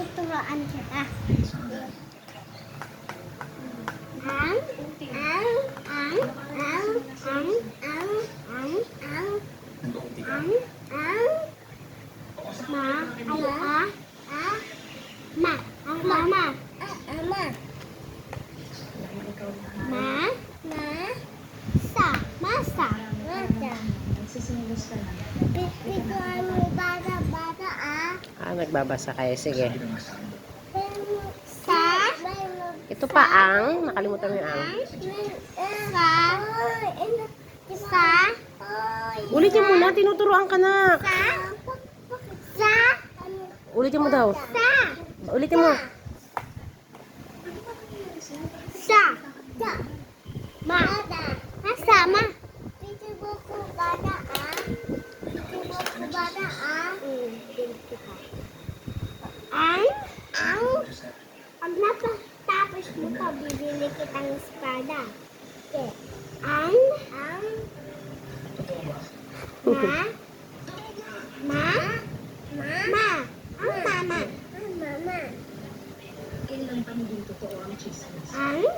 tuturuan kita. Masa. Pipiguan mo bata-bata Nagbabasa kayo. Sige. Sa. Ito pa ang. Nakalimutan mo yung ang. Sa. Ulitin mo na. Tinuturuan ka na. Sa. Ulitin mo daw. Sa. Ulitin mo. Sa. Ma. Sama. Pipiguan bata pag napatapos mo to, bibili kitang espada. Okay. Ang mama. Kailan pa hindi totoo ang chismis? Ang